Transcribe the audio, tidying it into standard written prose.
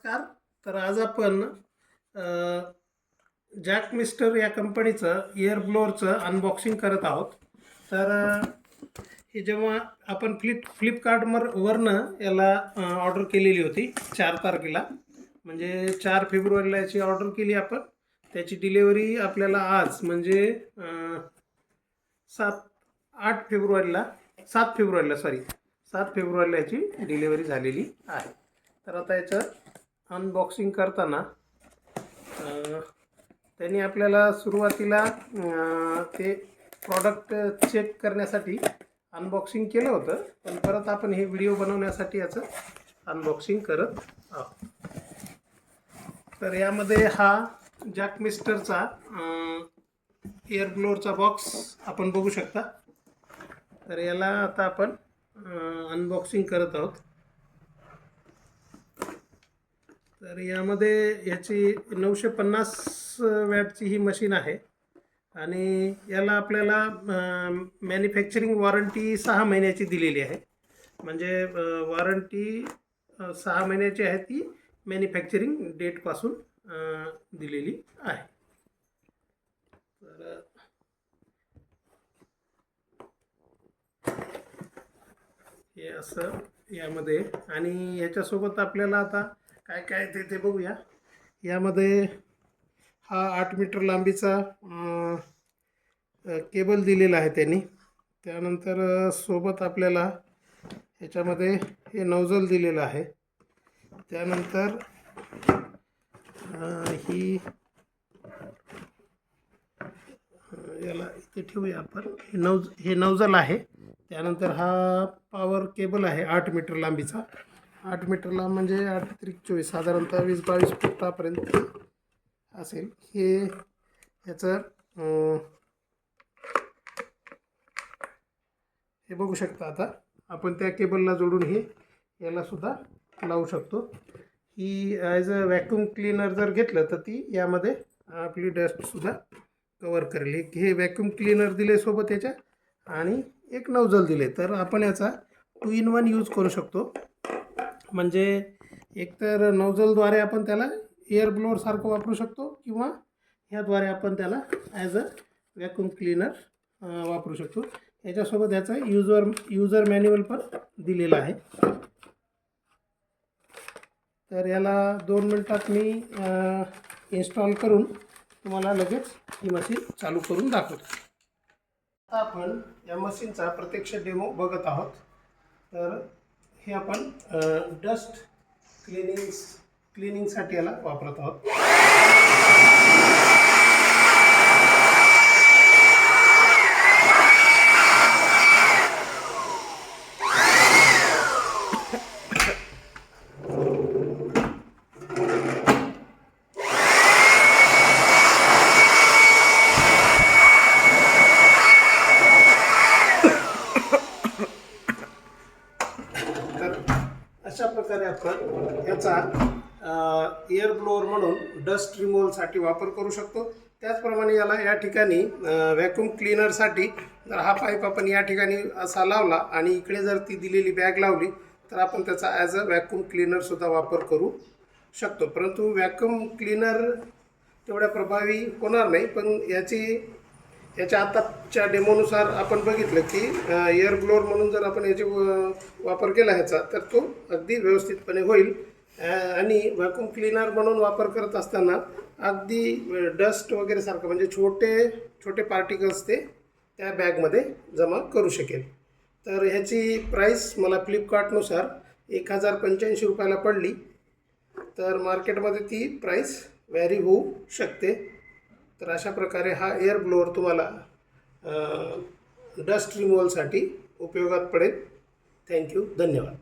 नमस्कार. तर आज आपण जॅक मिस्टर या कंपनीचं एअर ब्लोअरचं अनबॉक्सिंग करत आहोत. तर हे जेव्हा आपण फ्लिपकार्टवरनं याला ऑर्डर केलेली होती 4 तारखेला, म्हणजे 4 फेब्रुवारीला याची ऑर्डर केली आपण. त्याची डिलेवरी आपल्याला आज म्हणजे 7 फेब्रुवारीला याची डिलेवरी झालेली आहे. तर आता याचं अनबॉक्सिंग करताना त्यांनी आपल्याला सुरुवातीला ते प्रॉडक्ट चेक करण्यासाठी अनबॉक्सिंग केलं होतं, पण परत आपण हे व्हिडिओ बनवण्यासाठी याचं अनबॉक्सिंग करत आहोत. तर यामध्ये हा जॅक मिस्टरचा एअर ब्लोअरचा बॉक्स आपण बघू शकता. तर याला आता आपण अनबॉक्सिंग करत आहोत. तर यामध्ये याची 950 वॅटची ही मशीन आहे आणि याला आपल्याला मॅन्युफॅक्चरिंग वॉरंटी 6 महिन्याची दिलेली आहे. म्हणजे वॉरंटी 6 महिन्याची आहे, ती मॅन्युफॅक्चरिंग डेटपासून दिलेली आहे. तर हे असं यामध्ये, आणि याच्यासोबत आपल्याला आता काय काय ते बघूया. यामध्ये हा 8 मीटर लांबीचा केबल दिलेला आहे त्यांनी. त्यानंतर सोबत आपल्याला याच्यामध्ये हे नोझल दिलेलं आहे. त्यानंतर ही याला इथे ठेवूया आपण. हे नोझल आहे. त्यानंतर हा पॉवर केबल आहे 8 मीटर लांबीचा. 8 मीटर लांब म्हणजे 8 त्रिक 24, साधारणतः 20-22 फुटापर्यंत असेल. हे याचं हे बघू शकता. आता आपण त्या केबलला जोडून हे याला सुद्धा लावू शकतो. ही ॲज अ व्हॅक्यूम क्लीनर जर घेतलं तर ती यामध्ये आपली डस्टसुद्धा कवर करेल. हे व्हॅक्यूम क्लीनर दिले सोबत याच्या, आणि एक नोझल दिले. तर आपण याचा 2 in 1 यूज करू शकतो. म्हणजे एकतर नोझलद्वारे आपण त्याला एअर ब्लोअरसारखं वापरू शकतो, किंवा ह्याद्वारे आपण त्याला ॲज अ व्हॅक्यूम क्लीनर वापरू शकतो. याच्यासोबत याचा युजर मॅन्युअल पण दिलेला आहे. तर याला 2 मिनिटात मी इन्स्टॉल करून तुम्हाला लगेच ही मशीन चालू करून दाखवतो. आता आपण या मशीनचा प्रत्यक्ष डेमो बघत आहोत. तर हे आपण डस्ट क्लिनिंगसाठी याला वापरत आहोत. अशा प्रकारे आपण याचा एअर ब्लोअर म्हणून डस्ट रिमूव्हलसाठी वापर करू शकतो. त्याचप्रमाणे याला या ठिकाणी व्हॅक्यूम क्लीनरसाठी जर हा पाईप आपण या ठिकाणी असा लावला आणि इकडे जर ती दिलेली बॅग लावली, तर आपण त्याचा ॲज अ व्हॅक्यूम क्लीनरसुद्धा वापर करू शकतो. परंतु व्हॅक्यूम क्लीनर तेवढ्या प्रभावी होणार नाही. पण याच्या आताच्या डेमोनुसार आपण बघितलं की एअर ब्लोअर म्हणून जर आपण याचे वापर केला ह्याचा, तर तो अगदी व्यवस्थितपणे होईल. आणि व्हॅक्यूम क्लीनर म्हणून वापर करत असताना अगदी डस्ट वगैरे सारखं, म्हणजे छोटे पार्टिकल्स ते त्या बॅगमध्ये जमा करू शकेल. तर ह्याची प्राईस मला फ्लिपकार्टनुसार 1085 रुपयाला पडली. तर मार्केटमध्ये ती प्राईस व्हॅरी होऊ शकते. तर अशा प्रकारे हा एअर ब्लोअर तुम्हाला डस्ट रिमूव्हलसाठी उपयोगात पडेल. थँक्यू, धन्यवाद.